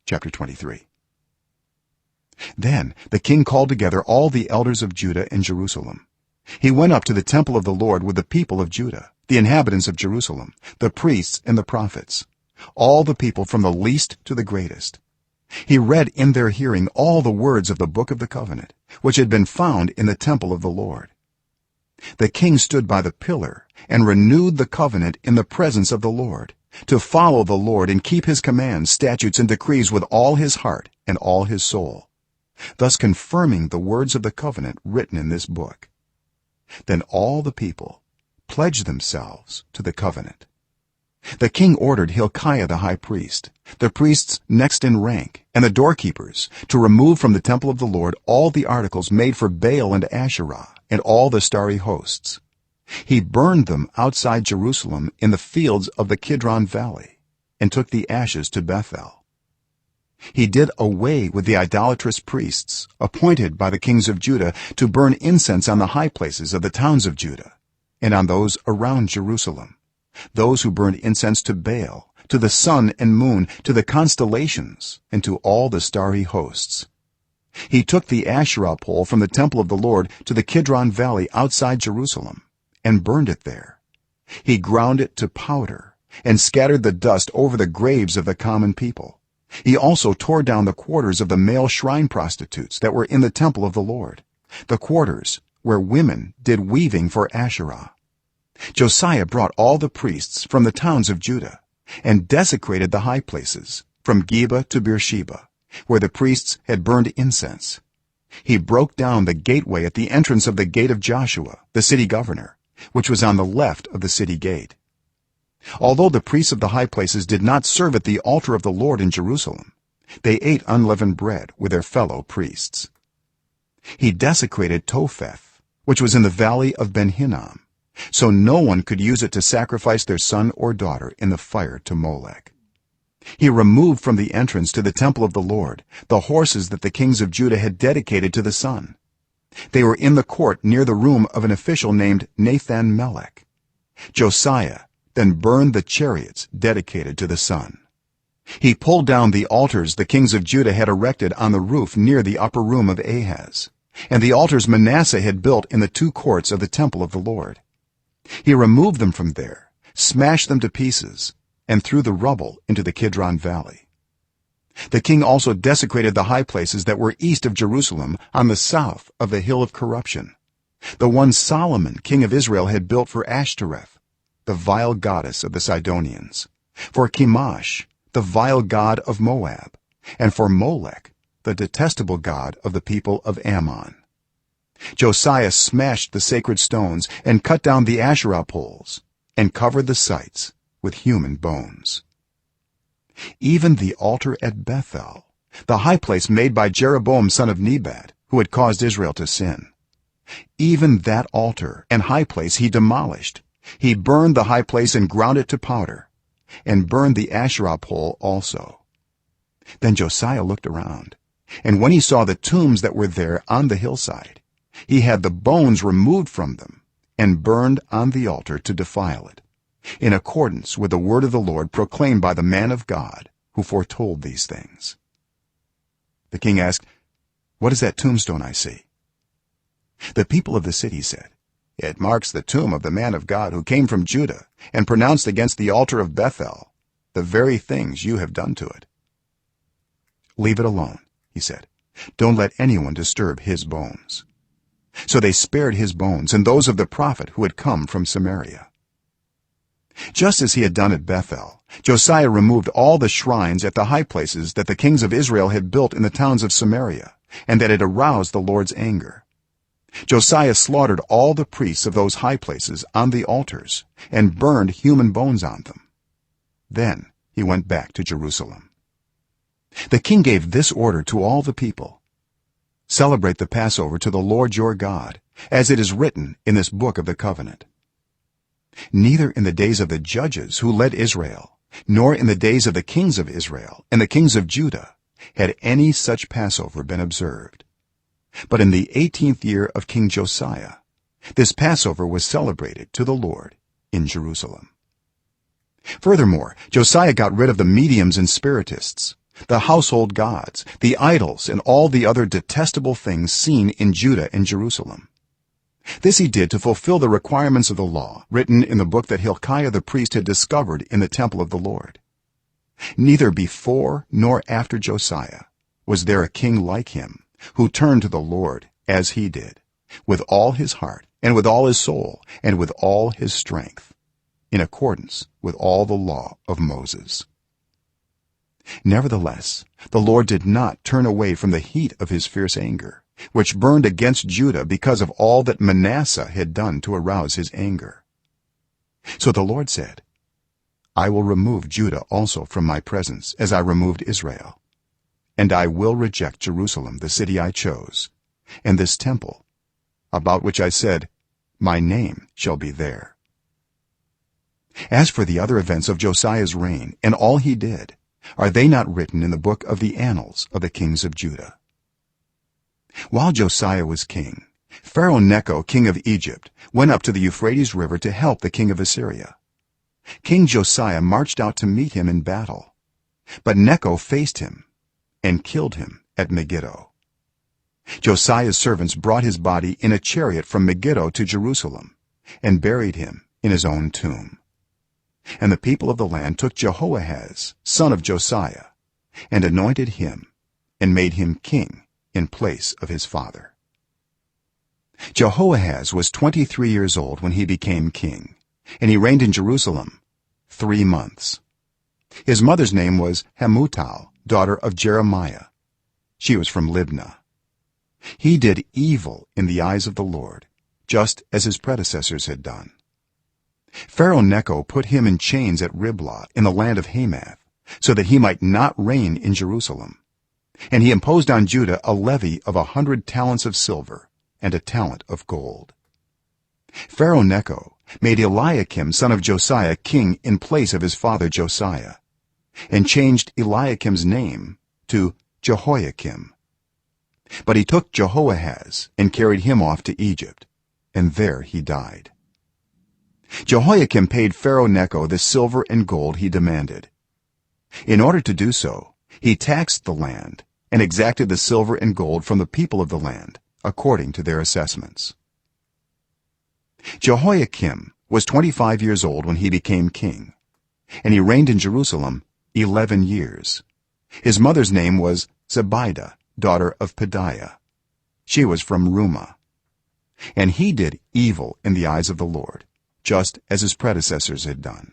chapter 23. Then the king called together all the elders of Judah and Jerusalem. He went up to the temple of the Lord with the people of Judah, the inhabitants of Jerusalem, the priests and the prophets, all the people from the least to the greatest. He read in their hearing all the words of the book of the covenant, which had been found in the temple of the Lord. The king stood by the pillar and renewed the covenant in the presence of the Lord, to follow the Lord and keep his commands, statutes and decrees with all his heart and all his soul, thus confirming the words of the covenant written in this book. Then all the people pledged themselves to the covenant. The king ordered Hilkiah the high priest, the priests next in rank, and the doorkeepers to remove from the temple of the Lord all the articles made for Baal and Asherah and all the starry hosts. He burned them outside Jerusalem in the fields of the Kidron Valley and took the ashes to Bethel. He did away with the idolatrous priests appointed by the kings of Judah to burn incense on the high places of the towns of Judah and on those around Jerusalem, those who burned incense to Baal, to the sun and moon, to the constellations, and to all the starry hosts. He took the Asherah pole from the temple of the Lord to the Kidron Valley outside Jerusalem and burned it there. He ground it to powder and scattered the dust over the graves of the common people. He also tore down the quarters of the male shrine prostitutes that were in the temple of the Lord, the quarters where women did weaving for Asherah. Josiah brought all the priests from the towns of Judah and desecrated the high places from Geba to Beersheba, where the priests had burned incense. He broke down the gateway at the entrance of the gate of Joshua, the city governor, which was on the left of the city gate. Although the priests of the high places did not serve at the altar of the Lord in Jerusalem, they ate unleavened bread with their fellow priests. He desecrated Topheth, which was in the valley of Ben-Hinnom, so no one could use it to sacrifice their son or daughter in the fire to Molech. He removed from the entrance to the temple of the Lord the horses that the kings of Judah had dedicated to the sun. They were in the court near the room of an official named Nathan-Melech. Josiah then burned the chariots dedicated to the sun. He pulled down the altars the kings of Judah had erected on the roof near the upper room of Ahaz, and the altars Manasseh had built in the two courts of the temple of the Lord. He removed them from there, smashed them to pieces, and threw the rubble into the Kidron Valley. The king also desecrated the high places that were east of Jerusalem on the south of the hill of corruption, the one Solomon king of Israel had built for Ashtoreth, the vile goddess of the Sidonians, for Chemosh, the vile god of Moab, and for Molech, the detestable god of the people of Ammon. Josiah smashed the sacred stones and cut down the Asherah poles and covered the sites with human bones. Even the altar at Bethel, the high place made by Jeroboam son of Nebat, who had caused Israel to sin, even that altar and high place he demolished. He burned the high place and ground it to powder, and burned the Asherah pole also. Then Josiah looked around, and when he saw the tombs that were there on the hillside, he had the bones removed from them and burned on the altar to defile it, in accordance with the word of the Lord proclaimed by the man of God who foretold these things. The king asked, "What is that tombstone I see?" The people of the city said, "It marks the tomb of the man of God who came from Judah and pronounced against the altar of Bethel the very things you have done to it." "Leave it alone," he said. "Don't let anyone disturb his bones." So they spared his bones and those of the prophet who had come from Samaria. Just as he had done at Bethel, Josiah removed all the shrines at the high places that the kings of Israel had built in the towns of Samaria and that had aroused the Lord's anger. Josiah slaughtered all the priests of those high places on the altars and burned human bones on them. Then he went back to Jerusalem. The king gave this order to all the people: "Celebrate the Passover to the Lord your God, as it is written in this book of the covenant." Neither in the days of the judges who led Israel, nor in the days of the kings of Israel and the kings of Judah had any such Passover been observed. But in the 18th year of King Josiah, this Passover was celebrated to the Lord in Jerusalem. Furthermore, Josiah got rid of the mediums and spiritists, the household gods, the idols, and all the other detestable things seen in Judah and Jerusalem. This he did to fulfill the requirements of the law written in the book that Hilkiah the priest had discovered in the temple of the Lord. Neither before nor after Josiah was there a king like him who turned to the Lord as he did, with all his heart and with all his soul and with all his strength, in accordance with all the law of Moses. Nevertheless, the Lord did not turn away from the heat of his fierce anger, which burned against Judah because of all that Manasseh had done to arouse his anger. So the Lord said, I will remove Judah also from my presence as I removed Israel, and I will reject Jerusalem, the city I chose, and this temple, about which I said, my name shall be there. As for the other events of Josiah's reign and all he did, are they not written in the book of the annals of the kings of Judah? While Josiah was king, Pharaoh Necho, king of Egypt, went up to the Euphrates River to help the king of Assyria. King Josiah marched out to meet him in battle, but Necho faced him and killed him at Megiddo. Josiah's servants brought his body in a chariot from Megiddo to Jerusalem and buried him in his own tomb. And the people of the land took Jehoahaz, son of Josiah, and anointed him and made him king in place of his father. Jehoahaz was 23 years old when he became king, and he reigned in Jerusalem 3 months. His mother's name was Hamutal, daughter of Jeremiah. She was from Libnah. He did evil in the eyes of the Lord, just as his predecessors had done. Pharaoh Necho put him in chains at Riblah in the land of Hamath, so that he might not reign in Jerusalem, and he imposed on Judah a levy of 100 talents of silver and a talent of gold. Pharaoh Necho made Eliakim, son of Josiah, king in place of his father Josiah, and changed Eliakim's name to Jehoiakim. But he took Jehoahaz and carried him off to Egypt, and there he died. Jehoiakim paid Pharaoh Necho the silver and gold he demanded. In order to do so, he taxed the land and exacted the silver and gold from the people of the land according to their assessments. Jehoiakim was 25 years old when he became king, and he reigned in Jerusalem 11 years. His mother's name was Zebidah, daughter of Pedaiah. She was from Rumah. And he did evil in the eyes of the Lord, just as his predecessors had done.